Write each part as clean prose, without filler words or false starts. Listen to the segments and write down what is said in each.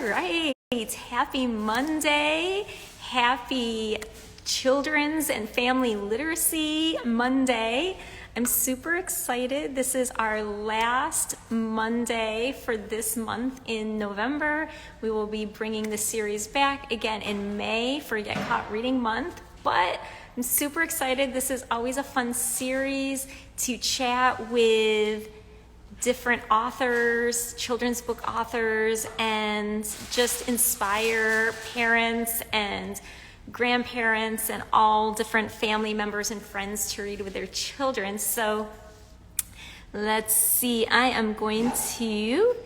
Right. Happy Monday. Happy Children's and Family Literacy Monday. I'm super excited. This is our last Monday for this month in November. We will be bringing the series back again in May for Get Caught Reading Month, but I'm super excited. This is always a fun series to chat with different authors, children's book authors, and just inspire parents and grandparents and all different family members and friends to read with their children. So let's see, I am going to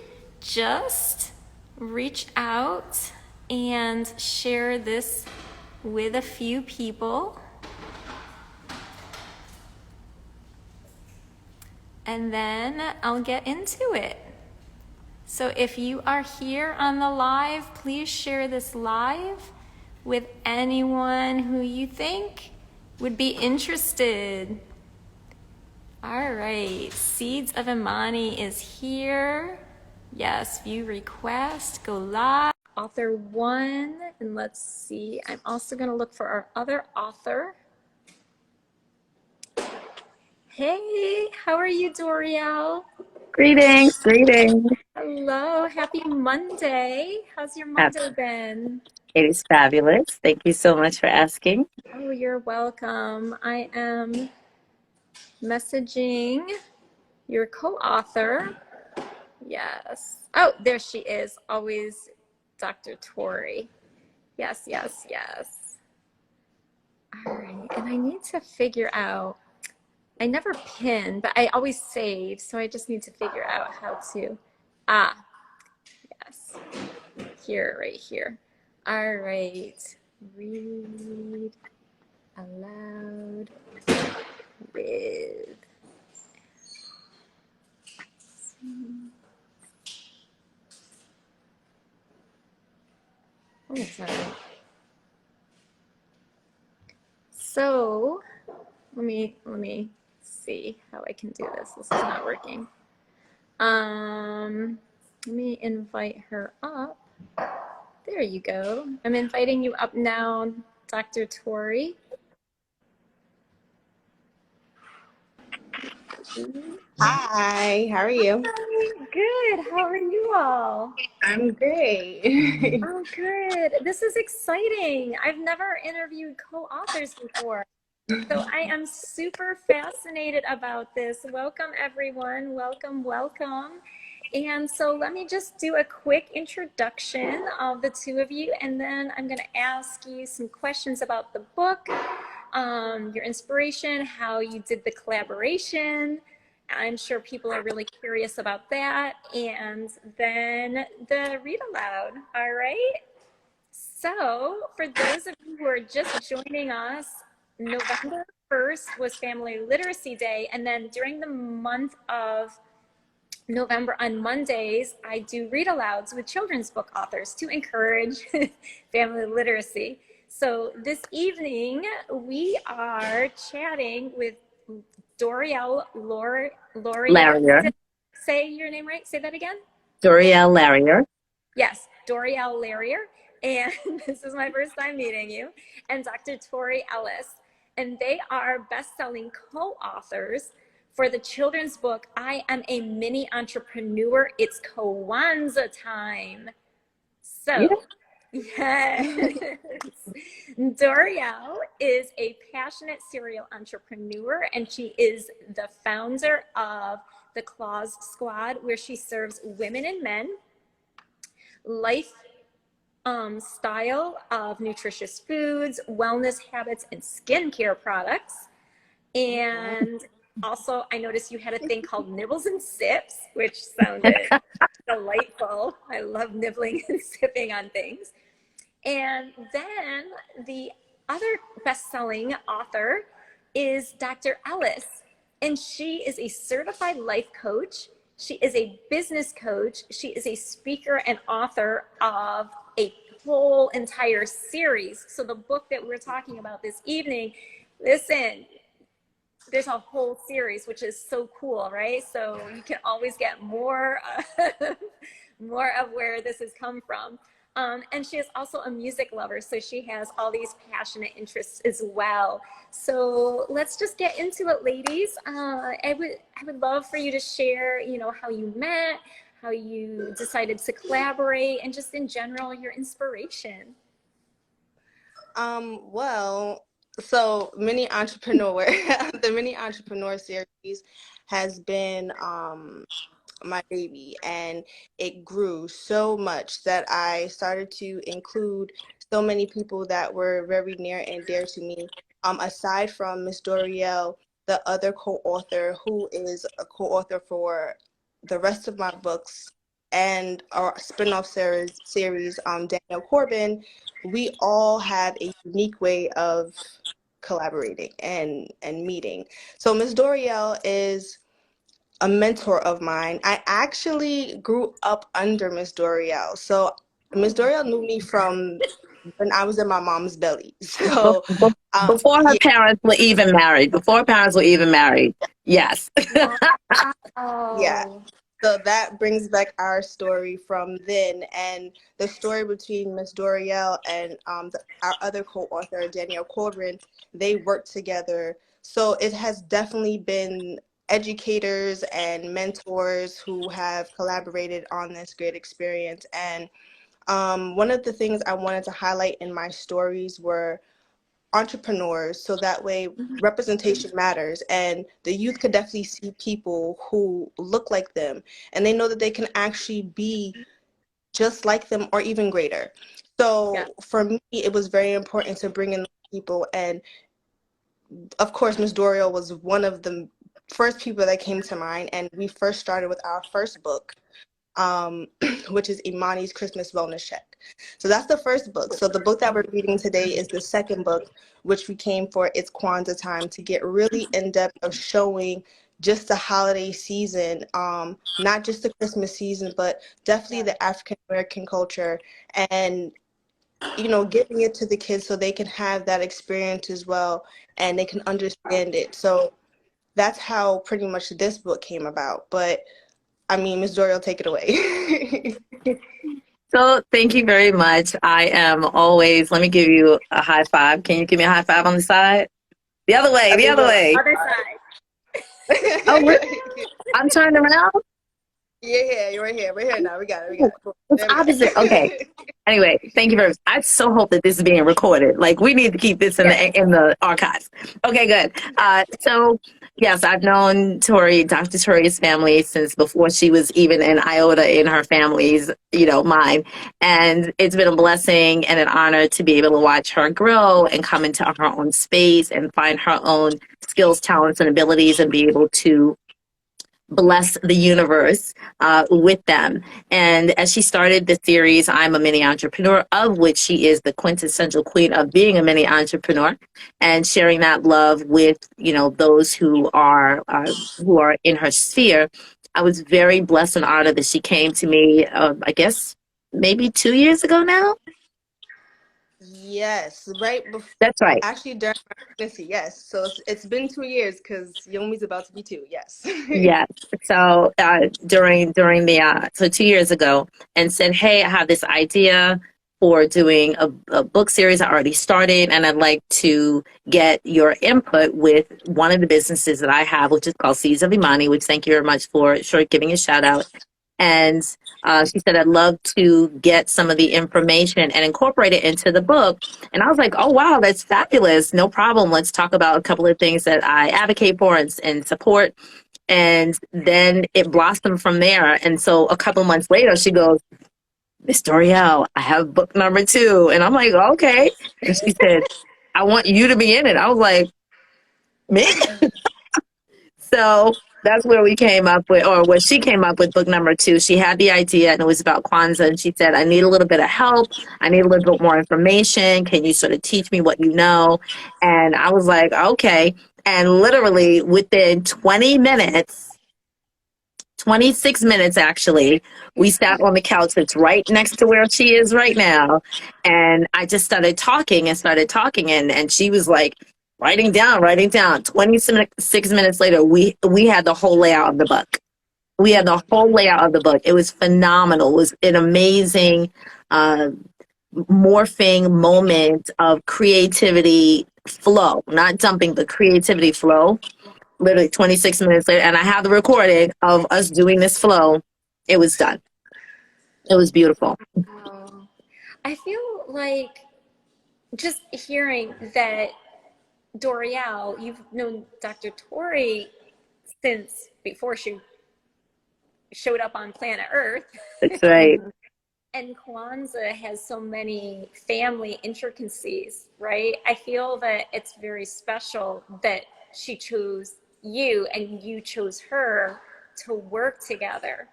just reach out and share this with a few people. And then I'll get into it. So if you are here on the live, please share this live with anyone who you think would be interested. All right, Seeds of Imani is here. Yes, view request, go live. Author 1, and let's see, I'm also gonna look for our other author. Hey, how are you, Doriel? Greetings, greetings. Hello, happy Monday. How's your Monday been? It is fabulous. Thank you so much for asking. Oh, you're welcome. I am messaging your co-author. Yes. Oh, there she is. Always Dr. Tori. Yes, yes, yes. All right, and I need to figure out, I never pin, but I always save, so I just need to figure out how to, yes, here, right here. All right, read aloud with, oh, sorry. So, let me see how I can do this. This is not working. Let me invite her up. There you go. I'm inviting you up now, Dr. Tori. Hi, how are you? Good. How are you all? I'm great. Oh, good. This is exciting. I've never interviewed co-authors before. So I am super fascinated about this. Welcome, everyone. Welcome, welcome. And so let me just do a quick introduction of the two of you, and then I'm going to ask you some questions about the book, your inspiration, how you did the collaboration. I'm sure people are really curious about that. And then the read aloud. All right. So for those of you who are just joining us, November 1st was Family Literacy Day. And then during the month of November on Mondays, I do read alouds with children's book authors to encourage family literacy. So this evening, we are chatting with Doriel Larrier. Say your name right. Say that again. Doriel Larrier. Yes, Doriel Larrier. And this is my first time meeting you. And Dr. Tori Ellis. And they are best-selling co-authors for the children's book, I Am a Mini Entrepreneur. It's Kwanzaa Time. So, yes. Doriel is a passionate serial entrepreneur, and she is the founder of the Claws Squad, where she serves women and men style of nutritious foods, wellness habits, and skincare products. And also, I noticed you had a thing called Nibbles and Sips, which sounded delightful. I love nibbling and sipping on things. And then the other best-selling author is Dr. Ellis, and she is a certified life coach. She is a business coach. She is a speaker and author of a whole entire series. So the book that we're talking about this evening, listen, there's a whole series, which is so cool, right? So you can always get more more of where this has come from. And she is also a music lover, so she has all these passionate interests as well. So let's just get into it, ladies. I would love for you to share, how you met, how you decided to collaborate, and just in general, your inspiration. Well, so Mini Entrepreneur, the Mini Entrepreneur series has been my baby, and it grew so much that I started to include so many people that were very near and dear to me. Aside from Miss Doriel, the other co-author who is a co-author for the rest of my books and our spin-off series, Daniel Corbin, we all have a unique way of collaborating and meeting. So Miss Doriel is a mentor of mine. I actually grew up under Miss Doriel. So Miss Doriel knew me from when I was in my mom's belly. Be- So be- Before her yeah, parents were even married. Before her parents were even married. Yes. yeah. Oh, So that brings back our story from then, and the story between Miss Doriel and our other co-author, Danielle Corbin. They worked together. So it has definitely been educators and mentors who have collaborated on this great experience. And one of the things I wanted to highlight in my stories were entrepreneurs, so that way representation matters, and the youth could definitely see people who look like them, and they know that they can actually be just like them or even greater. yeah. So for me, it was very important to bring in people, and of course Miss Doriel was one of the first people that came to mind, and we first started with our first book, um, which is Imani's Christmas Wellness Check. So that's the first book. So the book that we're reading today is the second book, which we came for It's Kwanzaa Time, to get really in depth of showing just the holiday season, not just the Christmas season, but definitely the African American culture, and giving it to the kids so they can have that experience as well, and they can understand it. So that's how pretty much this book came about. But I mean, Miss Doriel, take it away. So thank you very much. I am always, let me give you a high five. Can you give me a high five on the side? The other way, the Okay, other look. way. Other side. Oh, I'm turned around? Yeah, you're right here. We're here now. We got it. We got it. Cool. It's There we opposite. Okay. go. Anyway, thank you very much. I so hope that this is being recorded. Like, we need to keep this in the archives. Okay, good. So yes, I've known Tori, Dr. Tori's family since before she was even an iota in her family's, mind. And it's been a blessing and an honor to be able to watch her grow and come into her own space and find her own skills, talents, and abilities, and be able to bless the universe with them. And as she started the series, I'm a mini entrepreneur, of which she is the quintessential queen of being a mini entrepreneur, and sharing that love with those who are in her sphere. I was very blessed and honored that she came to me. I guess maybe 2 years ago now. Yes, right before, That's right. actually during my pregnancy. Yes, so it's been 2 years because Yomi's about to be 2. Yes. Yes. So during the 2 years ago, and said, "Hey, I have this idea for doing a book series. I already started, and I'd like to get your input with one of the businesses that I have, which is called Seeds of Imani. Which thank you very much for giving a shout out." And she said, "I'd love to get some of the information and incorporate it into the book." And I was like, "Oh wow, that's fabulous! No problem. Let's talk about a couple of things that I advocate for and support." And then it blossomed from there. And so a couple months later, she goes, "Miss Doriel, I have book number 2." And I'm like, "Okay." And she said, "I want you to be in it." I was like, "Me?" So that's where we came up with, or where she came up with book number 2. She had the idea, and it was about Kwanzaa. And she said, "I need a little bit of help. I need a little bit more information. Can you sort of teach me what you know?" And I was like, "Okay." And literally within 20 minutes, 26 minutes actually, we sat on the couch that's right next to where she is right now. And I just started talking and she was like writing down. 26 minutes later, we had the whole layout of the book. We had the whole layout of the book. It was phenomenal. It was an amazing uh, morphing moment of creativity flow, not dumping, but creativity flow. Literally 26 minutes later, and I have the recording of us doing this flow. It was done. It was beautiful. Wow. I feel like just hearing that Doriel, you've known Dr. Tori since before she showed up on planet Earth. That's right. And Kwanzaa has so many family intricacies, right? I feel that it's very special that she chose you and you chose her to work together.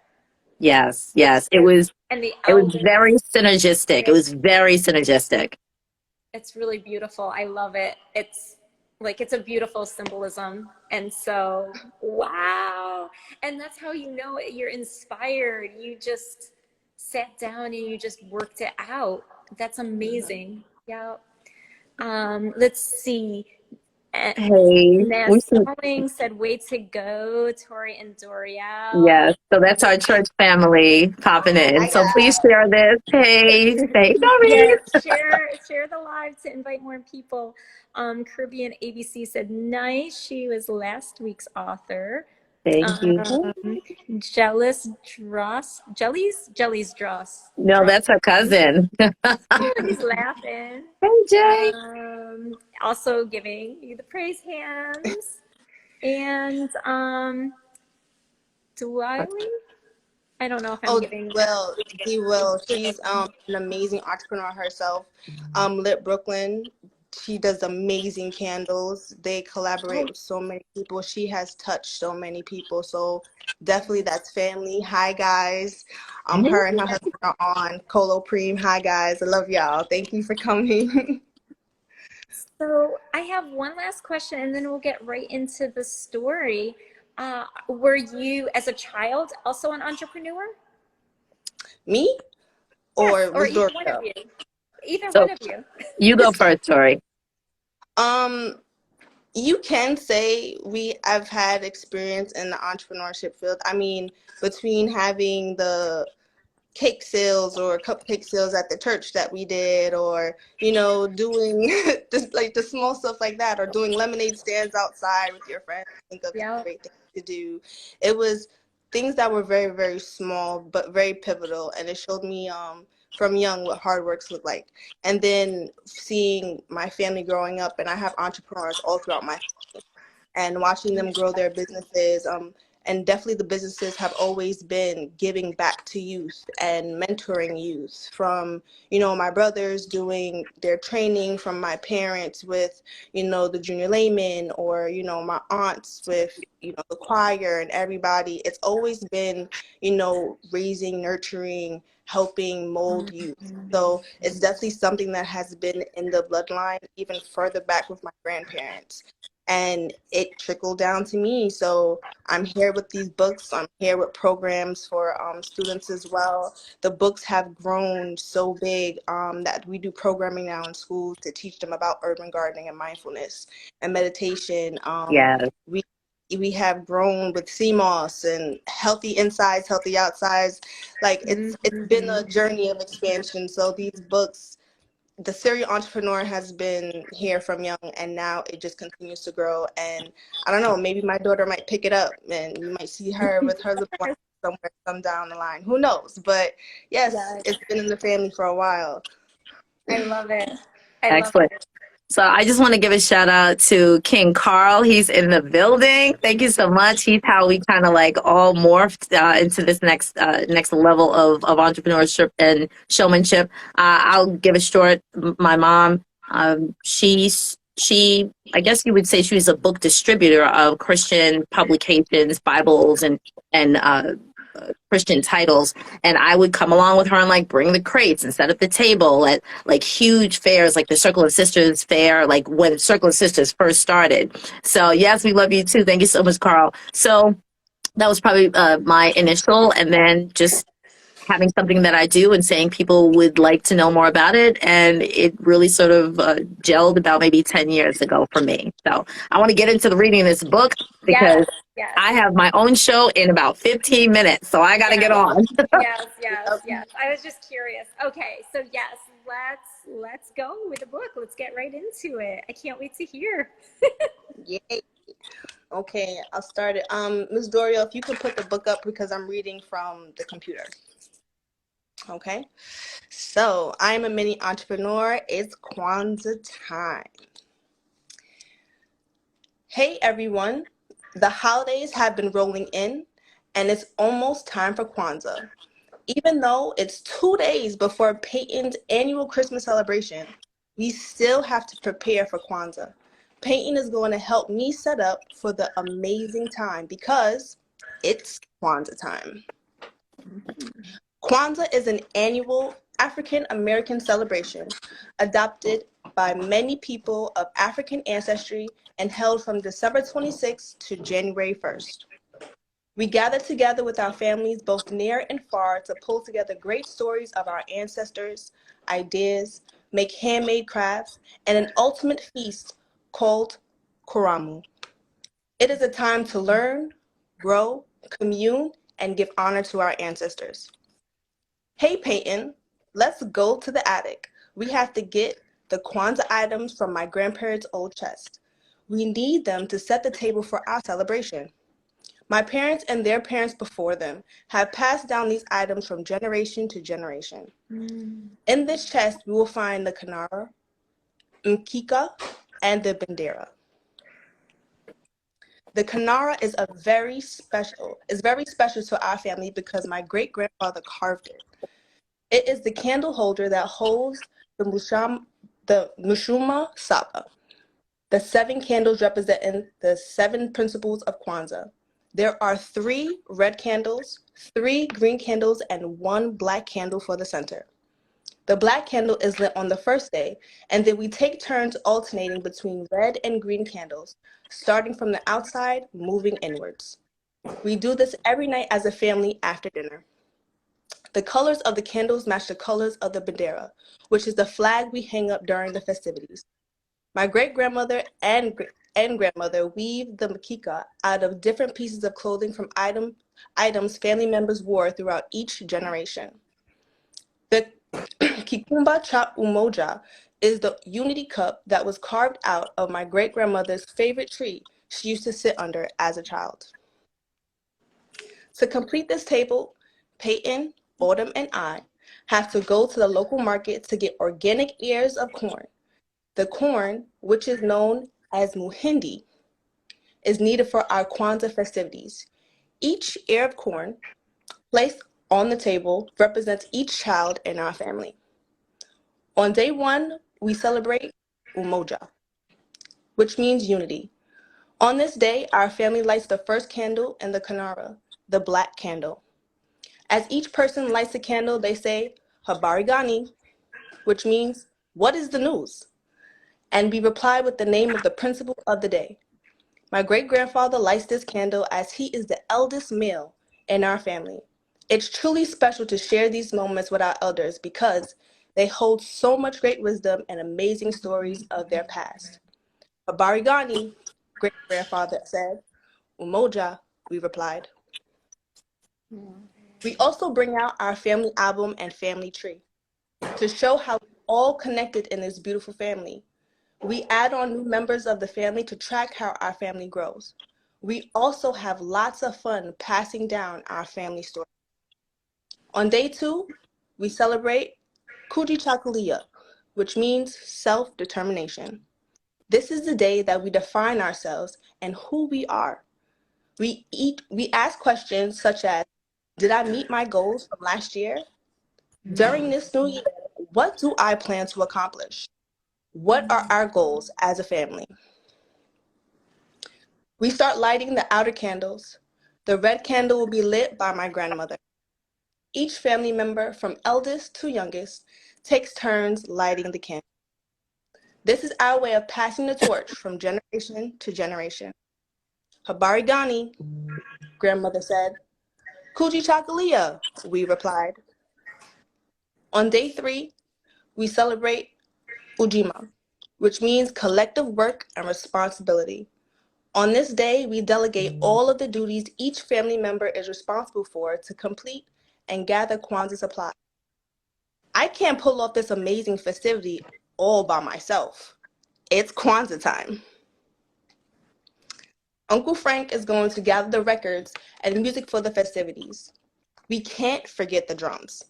Yes, yes. It was And the it was elders, very synergistic. It was very synergistic. it's really beautiful. I love it. It's like, it's a beautiful symbolism. And so, wow. And that's how you know it. You're inspired. You just sat down and you just worked it out. That's amazing. Yeah. Let's see. Hey, Mass we should, Sewing said, way to go, Tori and Doriel. yes. So that's our church family popping in. Hi So please guys. share this. Hey, hey, Yes, Dory. share the live to invite more people. Caribbean ABC said, nice. She was last week's author. Thank you. Jealous Dross, Jelly's Dross. No, that's her cousin. He's laughing. Hey, Jay. Also giving you the praise hands. And Dwiley? I don't know if I'm giving. He will. She's an amazing entrepreneur herself. Lit Brooklyn. She does amazing candles. They collaborate with so many people. She has touched so many people. So definitely that's family. Hi guys. Her and her husband are on Colo Preem. Hi guys. I love y'all. Thank you for coming. So I have one last question and then we'll get right into the story. Were you, as a child, also an entrepreneur? Me? Yes, Or or was either one Doriel? of you. Either So one of you. you go first, Tori. You can say I've had experience in the entrepreneurship field. I mean, between having the cake sales or cupcake sales at the church that we did, or doing just like the small stuff like that, or doing lemonade stands outside with your friends. Think of Yeah. great things to do. It was things that were very, very small but very pivotal, and it showed me from young what hard works look like. And then seeing my family growing up, and I have entrepreneurs all throughout my family, and watching them grow their businesses. And definitely the businesses have always been giving back to youth and mentoring youth, from my brothers doing their training, from my parents with the junior laymen, or my aunts with the choir and everybody. It's always been raising, nurturing, helping mold youth. So it's definitely something that has been in the bloodline, even further back with my grandparents. And it trickled down to me. So I'm here with these books. I'm here with programs for students as well. The books have grown so big that we do programming now in schools to teach them about urban gardening and mindfulness and meditation. Yes. We have grown with CMOS and healthy insides, healthy outsides. Like it's been a journey of expansion. So these books, the serial entrepreneur has been here from young, and now it just continues to grow. And I don't know, maybe my daughter might pick it up and you might see her with her little one somewhere some down the line. Who knows? But yes, it's been in the family for a while. I love it. Excellent. So I just want to give a shout out to King Carl. He's in the building. Thank you so much. He's how we kind of like all morphed into this next level of entrepreneurship and showmanship. I'll give a short. My mom, she I guess you would say she was a book distributor of Christian publications, Bibles, and Christian titles, and I would come along with her and like bring the crates and set up the table at like huge fairs, like the Circle of Sisters fair, like when Circle of Sisters first started. So yes, we love you too. Thank you so much, Carl. So that was probably my initial, and then just having something that I do and saying people would like to know more about it. And it really sort of gelled about maybe 10 years ago for me. So I want to get into the reading this book because Yes, yes, I have my own show in about 15 minutes. So I got to get yes, on. yes, yes, yes. I was just curious. Okay, so yes, let's go with the book. Let's get right into it. I can't wait to hear. Yay. Okay, I'll start it. Ms. Doriel, if you can put the book up because I'm reading from the computer. Okay. So I'm a mini entrepreneur. It's Kwanzaa time. Hey everyone. The holidays have been rolling in and it's almost time for Kwanzaa. Even though it's 2 days before Peyton's annual Christmas celebration, we still have to prepare for Kwanzaa. Peyton is going to help me set up for the amazing time because it's Kwanzaa time. Kwanzaa is an annual African American celebration adopted by many people of African ancestry and held from December 26th to January 1st. We gather together with our families, both near and far, to pull together great stories of our ancestors, ideas, make handmade crafts, and an ultimate feast called Karamu. It is a time to learn, grow, commune, and give honor to our ancestors. Hey, Peyton, let's go to the attic. We have to get the Kwanzaa items from my grandparents' old chest. We need them to set the table for our celebration. My parents and their parents before them have passed down these items from generation to generation. In this chest, we will find the Kanara, Mkika, and the Bandera. The Kanara is very special to our family because my great-grandfather carved it. It is the candle holder that holds the Mushuma Saba, the 7 candles representing the 7 principles of Kwanzaa. There are 3 red candles, 3 green candles, and 1 black candle for the center. The black candle is lit on the first day, and then we take turns alternating between red and green candles, starting from the outside, moving inwards. We do this every night as a family after dinner. The colors of the candles match the colors of the bandera, which is the flag we hang up during the festivities. My great-grandmother and grandmother weave the makika out of different pieces of clothing from items family members wore throughout each generation. The Kikumba Cha Umoja is the unity cup that was carved out of my great-grandmother's favorite tree she used to sit under as a child. To complete this table, Peyton, Autumn, and I have to go to the local market to get organic ears of corn. The corn, which is known as muhindi, is needed for our Kwanzaa festivities. Each ear of corn placed on the table represents each child in our family. On day 1, we celebrate Umoja, which means unity. On this day, our family lights the first candle in the Kanara, the black candle. As each person lights a candle, they say, Habari Gani, which means, what is the news? And we reply with the name of the principal of the day. My great-grandfather lights this candle as he is the eldest male in our family. It's truly special to share these moments with our elders because they hold so much great wisdom and amazing stories of their past. Habari Gani, great-grandfather said. Umoja, we replied. We also bring out our family album and family tree to show how we're all connected in this beautiful family. We add on new members of the family to track how our family grows. We also have lots of fun passing down our family story. On day 2, we celebrate Kujichakulia, which means self-determination. This is the day that we define ourselves and who we are. We ask questions such as, did I meet my goals from last year? During this new year, what do I plan to accomplish? What are our goals as a family? We start lighting the outer candles. The red candle will be lit by my grandmother. Each family member, from eldest to youngest, takes turns lighting the candle. This is our way of passing the torch from generation to generation. Habari Gani, grandmother said. Kuji Chakalia, we replied. On day 3, we celebrate Ujima, which means collective work and responsibility. On this day, we delegate all of the duties each family member is responsible for to complete and gather Kwanzaa supplies. I can't pull off this amazing festivity all by myself. It's Kwanzaa time. Uncle Frank is going to gather the records and music for the festivities. We can't forget the drums.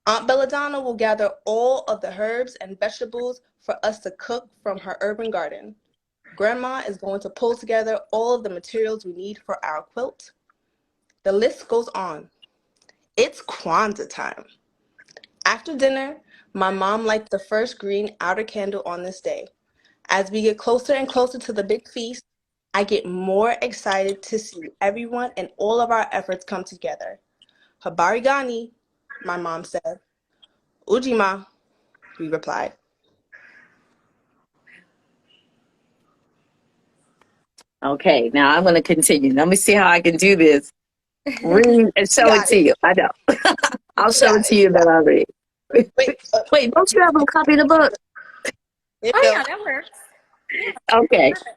Aunt Belladonna will gather all of the herbs and vegetables for us to cook from her urban garden. Grandma is going to pull together all of the materials we need for our quilt. The list goes on. It's Kwanzaa time. After dinner, my mom lights the first green outer candle on this day. As we get closer and closer to the big feast, I get more excited to see everyone and all of our efforts come together. Habari gani, my mom said. Ujima, we replied. Okay, now I'm going to continue. Let me see how I can do this. Read and show it to you. I know. I'll show it to you, then I'll read. Wait, don't you have a copy of the book? Oh yeah, that works. Yeah, Okay, perfect.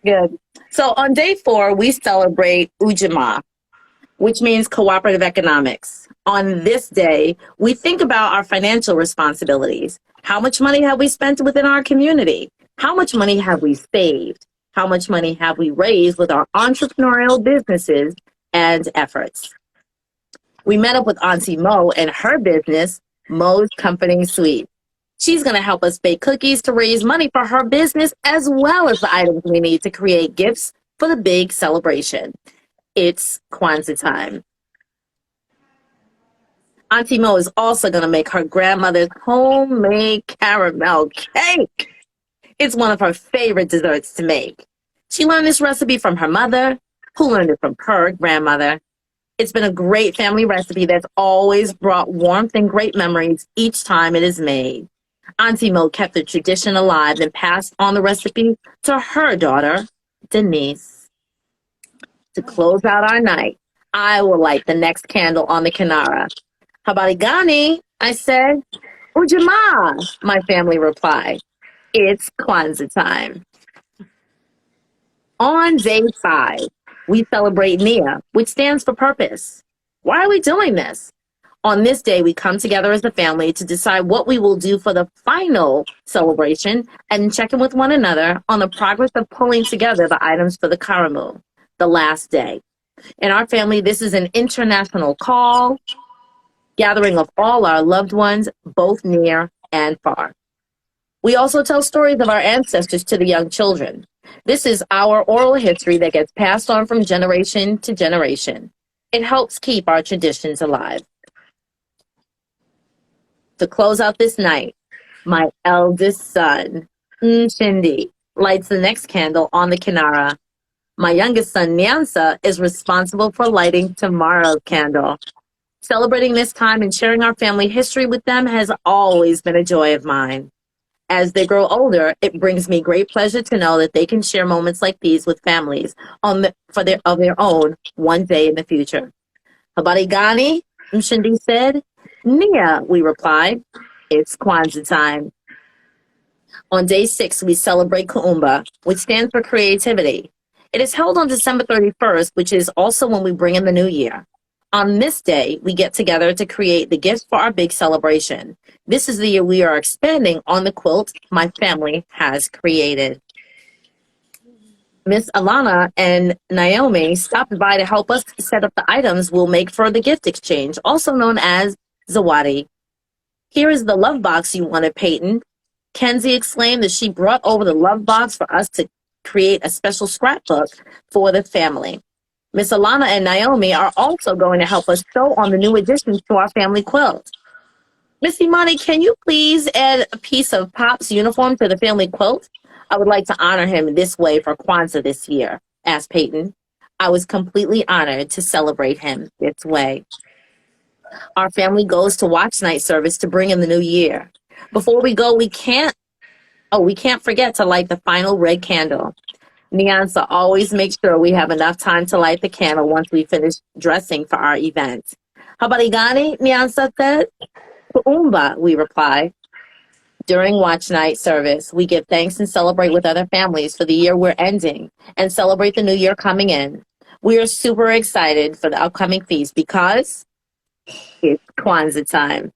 good. So on day 4, we celebrate Ujima, which means cooperative economics. On this day, we think about our financial responsibilities. How much money have we spent within our community? How much money have we saved? How much money have we raised with our entrepreneurial businesses and efforts? We met up with Auntie Mo and her business, Mo's Company Suite. She's going to help us bake cookies to raise money for her business, as well as the items we need to create gifts for the big celebration. It's Kwanzaa time. Auntie Mo is also going to make her grandmother's homemade caramel cake. It's one of her favorite desserts to make. She learned this recipe from her mother, who learned it from her grandmother. It's been a great family recipe that's always brought warmth and great memories each time it is made. Auntie Mo kept the tradition alive and passed on the recipe to her daughter, Denise. To close out our night, I will light the next candle on the Kinara. Habari gani? I said. Ujima, my family replied. It's Kwanzaa time. On day 5, we celebrate Nia, which stands for purpose. Why are we doing this? On this day, we come together as a family to decide what we will do for the final celebration and check in with one another on the progress of pulling together the items for the Karamu, the last day. In our family, this is an international call, gathering of all our loved ones, both near and far. We also tell stories of our ancestors to the young children. This is our oral history that gets passed on from generation to generation. It helps keep our traditions alive. To close out this night, my eldest son, Nshindi, lights the next candle on the Kinara. My youngest son, Nyansa, is responsible for lighting tomorrow's candle. Celebrating this time and sharing our family history with them has always been a joy of mine. As they grow older, it brings me great pleasure to know that they can share moments like these with families of their own one day in the future. Habari gani? Mshindi said. Nia, we replied. It's Kwanzaa time. On day 6, we celebrate Kuumba, which stands for creativity. It is held on December 31st, which is also when we bring in the new year. On this day, we get together to create the gifts for our big celebration. This is the year we are expanding on the quilt my family has created. Miss Alana and Naomi stopped by to help us set up the items we'll make for the gift exchange, also known as Zawadi. Here is the love box you wanted, Peyton. Kenzie exclaimed that she brought over the love box for us to create a special scrapbook for the family. Miss Alana and Naomi are also going to help us sew on the new additions to our family quilt. Miss Imani, can you please add a piece of Pop's uniform to the family quilt? I would like to honor him this way for Kwanzaa this year, asked Peyton. I was completely honored to celebrate him this way. Our family goes to watch night service to bring in the new year. Before we go, we can't forget to light the final red candle. Nyansa always makes sure we have enough time to light the candle once we finish dressing for our event. Habari gani? Nyansa said. Kuumba, we reply. During watch night service, we give thanks and celebrate with other families for the year we're ending and celebrate the new year coming in. We are super excited for the upcoming feast because it's Kwanzaa time.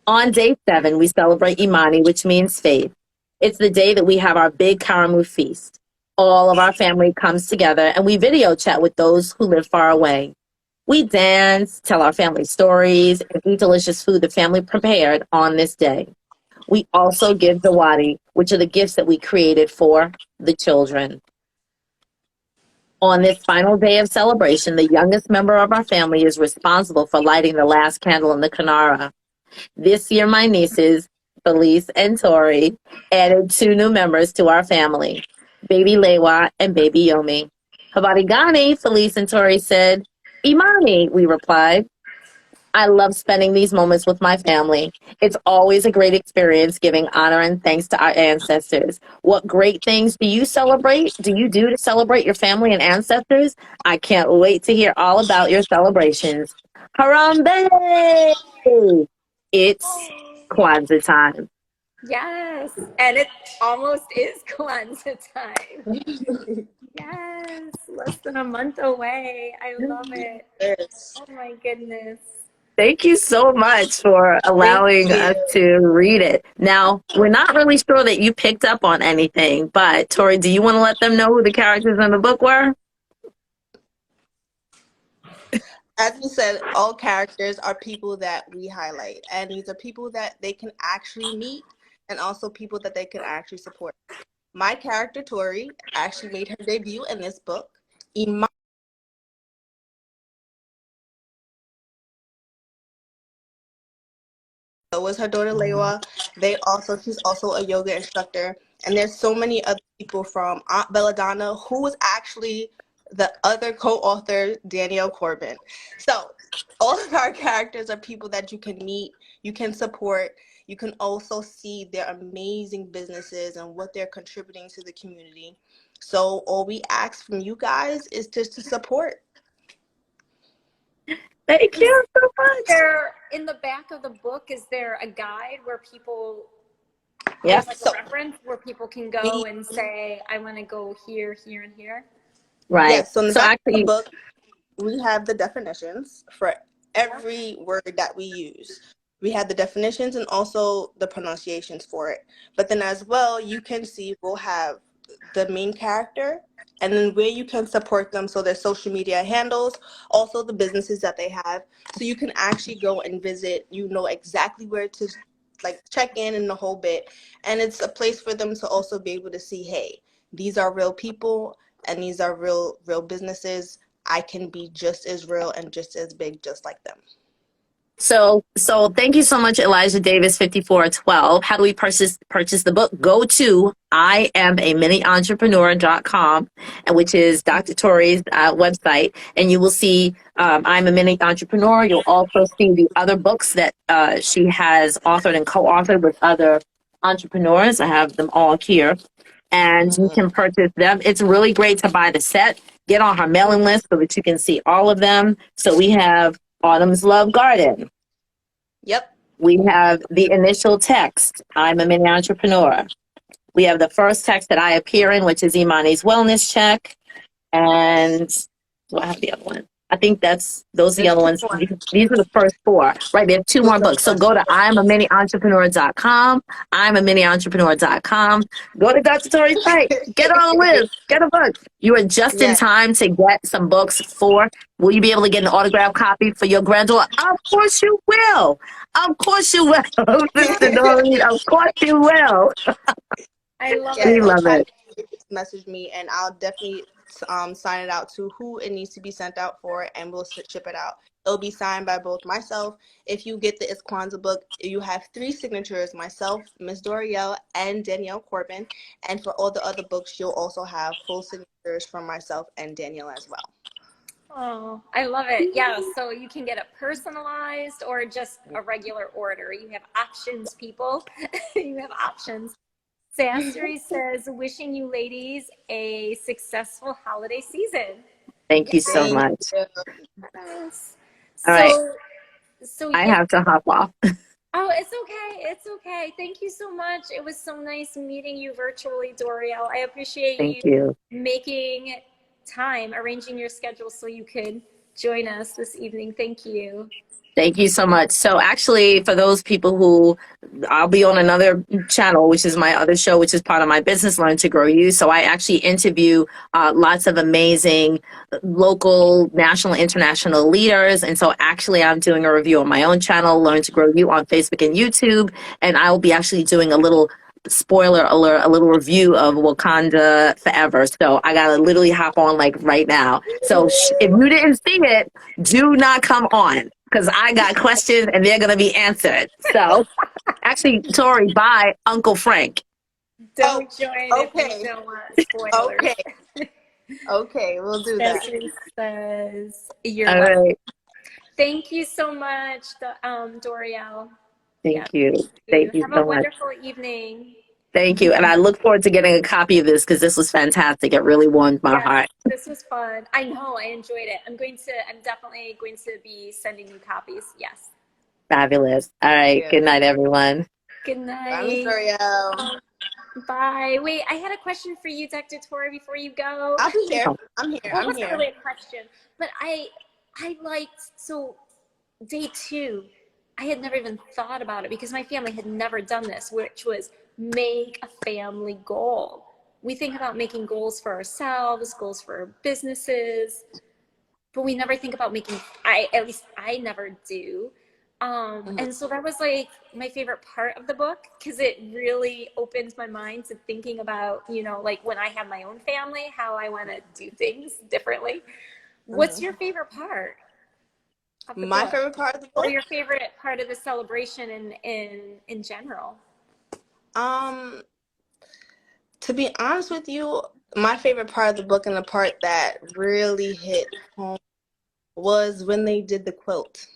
On day 7, we celebrate Imani, which means faith. It's the day that we have our big Karamu feast. All of our family comes together and we video chat with those who live far away. We dance, tell our family stories, and eat delicious food the family prepared on this day. We also give Zawadi, which are the gifts that we created for the children. On this final day of celebration, the youngest member of our family is responsible for lighting the last candle in the Kanara. This year, my nieces, Felice and Tori, added 2 new members to our family, baby Lewa and baby Yomi. Habarigani, Felice and Tori said. Imani, we replied. I love spending these moments with my family. It's always a great experience giving honor and thanks to our ancestors. What great things do you celebrate? Do you do to celebrate your family and ancestors? I can't wait to hear all about your celebrations. Harambe! It's Kwanzaa time. Yes, and it almost is Kwanzaa time. Yes, less than a month away. I love it. Yes. Oh my goodness. Thank you so much for allowing Thank us you. to read it. Now, we're not really sure that you picked up on anything, but Tori, do you want to let them know who the characters in the book were? As we said, all characters are people that we highlight, and these are people that they can actually meet, and also people that they can actually support. My character Tori actually made her debut in this book. Imani, so was her daughter Lewa. She's also a yoga instructor, and there's so many other people from Aunt Belladonna, who was actually the other co-author, Danielle Corbin. So all of our characters are people that you can meet, you can support, you can also see their amazing businesses and what they're contributing to the community. So all we ask from you guys is just to support. Thank you so much. There, in the back of the book, is there a guide where people, Yeah. there's like a reference where people can go and say, I want to go here, here, and here? Right. Yes, so in the So back of the actually, book, we have the definitions for every word that we use. We have the definitions and also the pronunciations for it. But then as well, you can see we'll have the main character and then where you can support them. So their social media handles, also the businesses that they have. So you can actually go and visit, you know exactly where to like check in and the whole bit. And it's a place for them to also be able to see, hey, these are real people and these are real businesses. I can be just as real and just as big, just like them. so thank you so much, Elijah Davis 5412. How do we purchase the book? Go to IamAMiniEntrepreneur.com, and which is Dr. Tori's website, and you will see I'm a Mini Entrepreneur. You'll also see the other books that she has authored and co-authored with other entrepreneurs. I have them all here, and you can purchase them. It's really great to buy the set. Get on her mailing list so that you can see all of them. So we have Autumn's Love Garden. Yep. We have the initial text, I'm a Mini Entrepreneur. We have the first text that I appear in, which is Imani's Wellness Check. And do I have the other one? I think those are the other ones. These are the first 4, right? There are 2 more books. So go to IamAMiniEntrepreneur.com, IamAMiniEntrepreneur.com. Go to Dr. Tori's site. Get on the list. Get a book. You are just in time to get some books for. Will you be able to get an autographed copy for your granddaughter? Of course you will. Of course you will, Mr. Doriel. Of course you will. I love We it. love it. Message me and I'll definitely sign it out to who it needs to be sent out for, and we'll ship it out. It'll be signed by both myself. If you get the It's Kwanzaa book, you have 3 signatures, myself, Miss Doriel, and Danielle Corbin. And for all the other books, you'll also have full signatures from myself and Danielle as well. Oh, I love it. Yeah, so you can get it personalized or just a regular order. You have options, people. You have options. Sassery says, wishing you ladies a successful holiday season. Thank you so Thank much. you. Yes. All right. So So I yeah. have to hop off. Oh, it's okay. It's okay. Thank you so much. It was so nice meeting you virtually, Doriel. I appreciate Thank you you. making time, arranging your schedule so you could join us this evening. Thank you. Thank you so much. So actually, for those people who, I'll be on another channel, which is my other show, which is part of my business, Learn to Grow You. So I actually interview lots of amazing local, national, international leaders. And so actually, I'm doing a review on my own channel, Learn to Grow You, on Facebook and YouTube. And I will be actually doing a little spoiler alert, a little review of Wakanda Forever. So I gotta literally hop on like right now. So if you didn't see it, do not come on because I got questions and they're gonna be answered. So actually, Tori, bye, Uncle Frank. Oh, Don't join if you okay. don't want spoilers. Okay. Okay, we'll do that. Desiree says, you're All welcome. right. Thank you so much, Doriel. Yeah, Thank you. thank you. Thank you Have a so much. wonderful evening. Thank you. And I look forward to getting a copy of this because this was fantastic. It really warmed my Yes, heart. this was fun. I know, I enjoyed it. I'm definitely going to be sending you copies. Yes. Fabulous. All right. Yeah. Good night, everyone. Good Bye, Miss night. Doriel. Bye. Wait, I had a question for you, Dr. Tori, before you go. I'll be here. Oh, I'm here. Well, it I'm wasn't here. really a question, but I liked, so day 2, I had never even thought about it because my family had never done this, which was make a family goal. We think about making goals for ourselves, goals for businesses, but we never think about making, at least I never do. And so that was like my favorite part of the book because it really opens my mind to thinking about, like when I have my own family, how I want to do things differently. What's your favorite part of the My book? favorite part of the Or book? your favorite part of the celebration in general? Um, to be honest with you, my favorite part of the book and the part that really hit home was when they did the quilt.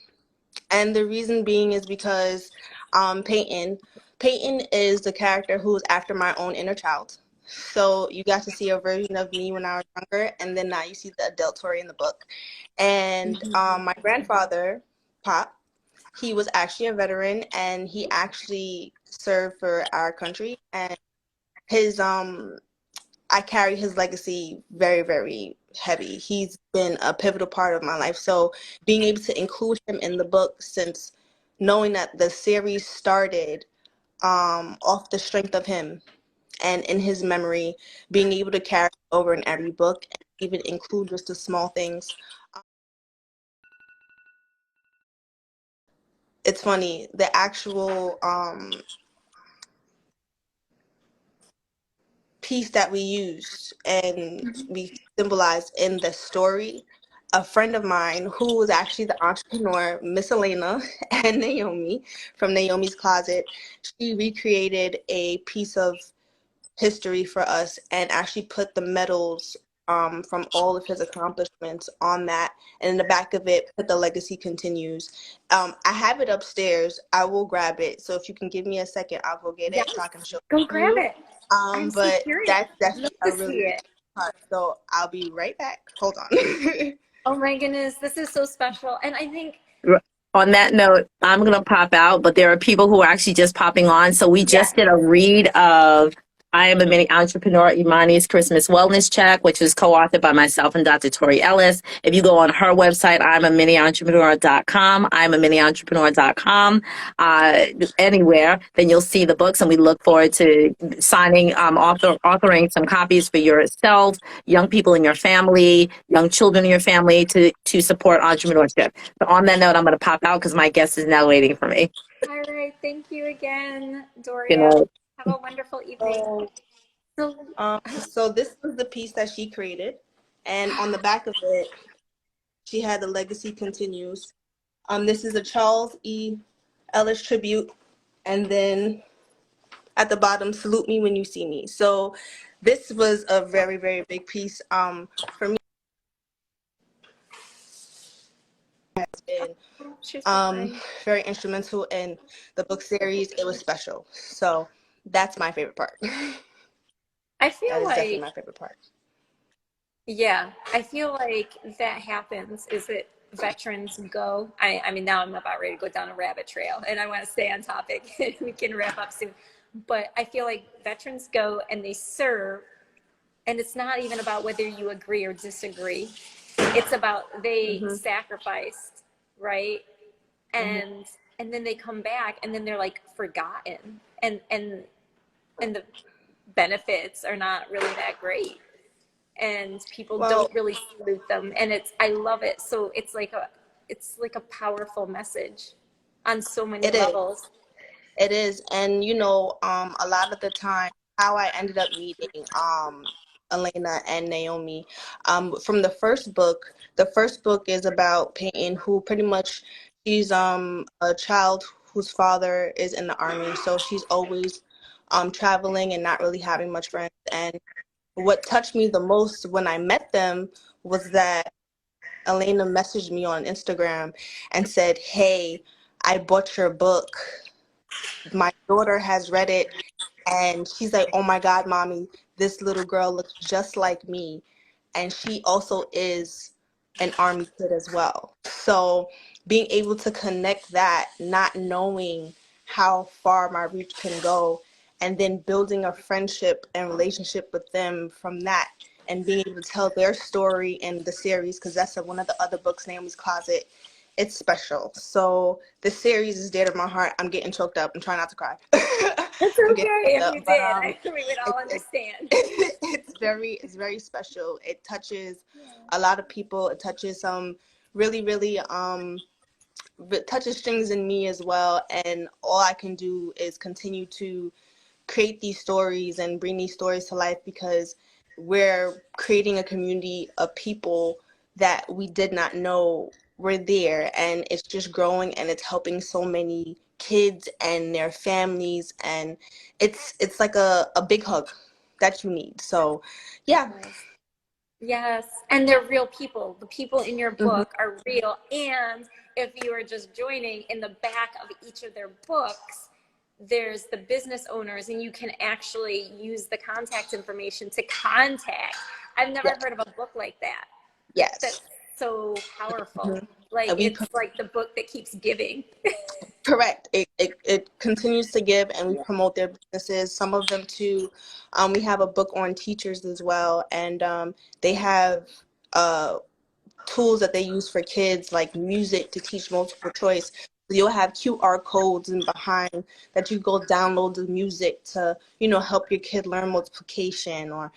And the reason being is because Peyton is the character who's after my own inner child. So you got to see a version of me when I was younger, and then now you see the adult Tori in the book. And my grandfather, Pop, he was actually a veteran, and he actually served for our country. And his I carry his legacy very, very heavy. He's been a pivotal part of my life. So being able to include him in the book, since knowing that the series started off the strength of him and in his memory, being able to carry over in every book and even include just the small things. It's funny, the actual piece that we used and we symbolized in the story, a friend of mine who was actually the entrepreneur, Miss Elena and Naomi from Naomi's Closet, she recreated a piece of history for us and actually put the medals from all of his accomplishments on that. And in the back of it, put the legacy continues. I have it upstairs. I will grab it. So if you can give me a second, I'll go get Yes, it so I can show go it to grab you. it. I'm so But curious. that's I'd love definitely a to really see big it. part. So I'll be right back. Hold on. Oh my goodness, this is so special. And I think, on that note, I'm going to pop out, but there are people who are actually just popping on. So we yes, just did a read of I Am a Mini Entrepreneur, Imani's Christmas Wellness Check, which is co-authored by myself and Dr. Tori Ellis. If you go on her website, I'm a minientrepreneur.com, I'm a minientrepreneur.com, anywhere, then you'll see the books. And we look forward to signing, authoring some copies for yourself, young people in your family, young children in your family to support entrepreneurship. So on that note, I'm going to pop out because my guest is now waiting for me. all right. Thank you again, You Doriel. know, Have a wonderful evening. So, So this was the piece that she created. And on the back of it, she had the legacy continues. This is a Charles E. Ellis tribute. And then at the bottom, salute me when you see me. So this was a very, very big piece. For me, has been she's so funny. very instrumental in the book series. It was special. So that's my favorite part. I feel That is definitely like, my favorite part. yeah, I feel like that happens. Is it veterans go, I mean, now I'm about ready to go down a rabbit trail and I want to stay on topic. We can wrap up soon. But I feel like veterans go and they serve, and it's not even about whether you agree or disagree. It's about they sacrificed, right? And and then they come back and then they're like forgotten. And the benefits are not really that great. And people Well, don't really salute them. And I love it. So it's like a powerful message on so many it is. levels. It is. And a lot of the time, how I ended up meeting Elena and Naomi, from the first book is about Peyton, who pretty much, she's a child whose father is in the army, so she's always traveling and not really having much friends. And what touched me the most when I met them was that Elena messaged me on Instagram and said, "Hey, I bought your book. My daughter has read it, and she's like, oh my God, mommy, this little girl looks just like me." And she also is an army kid as well. So being able to connect that, not knowing how far my reach can go, and then building a friendship and relationship with them from that, and being able to tell their story in the series, because that's one of the other books, Naomi's Closet. It's special. So the series is dear to my heart. I'm getting choked up. I'm trying not to cry. It's I'm getting okay if choked you up, but did. We would all it, understand. it's very special. It touches a lot of people. It touches some really, really it touches strings in me as well. And all I can do is continue to create these stories and bring these stories to life, because we're creating a community of people that we did not know were there, and it's just growing, and it's helping so many kids and their families, and it's like a big hug that you need. So yeah. Yes, and they're real people. The people in your Hmm. book are real. And if you are just joining, in the back of each of their books, there's the business owners, and you can actually use the contact information to contact. I've never Yes. heard of a book like that. Yes. That's so powerful. Hmm. Like And we it's like the book that keeps giving. correct. It continues to give, and we promote their businesses. Some of them too. We have a book on teachers as well, and they have uh, tools that they use for kids, like music, to teach multiple choice. You'll have QR codes in behind that you go download the music to, help your kid learn multiplication, or,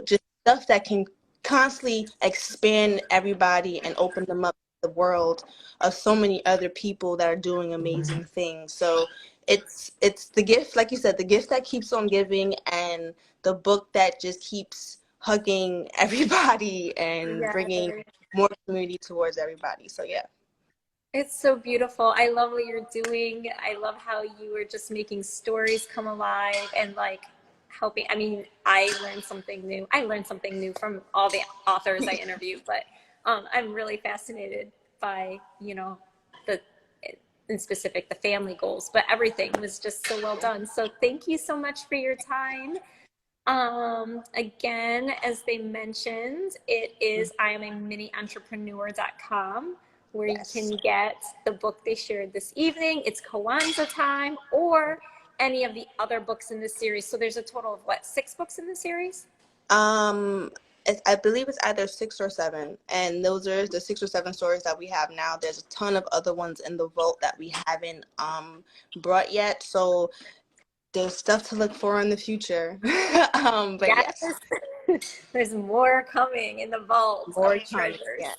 just stuff that can constantly expand everybody and open them up to the world of so many other people that are doing amazing things. So it's the gift, like you said, the gift that keeps on giving, and the book that just keeps hugging everybody and bringing Yeah. more community towards everybody. So yeah. It's so beautiful. I love what you're doing. I love how you are just making stories come alive and like helping. I mean, I learned something new. I learned something new from all the authors I interviewed, but I'm really fascinated by, the in specific the family goals, but everything was just so well done. So thank you so much for your time. Again, as they mentioned, it is IamAMiniEntrepreneur.com, where you Yes. can get the book they shared this evening. It's Kwanzaa Time, or any of the other books in the series. So there's a total of what, 6 books in the series? Um, I believe it's either 6 or 7, and those are the 6 or 7 stories that we have now. There's a ton of other ones in the vault that we haven't brought yet. So there's stuff to look for in the future. But Yes. yes, There's more coming in the vault of more coming. treasures. Yeah.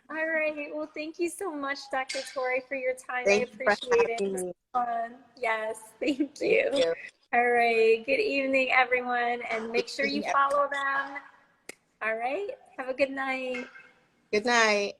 All right. Well, thank you so much, Dr. Tori, for your time. I Thank you for appreciate it. It having was me. fun. Yes, thank Thank you. you. All right. Good evening, everyone. And make sure you Yeah. follow them. All right. Have a good night. Good night.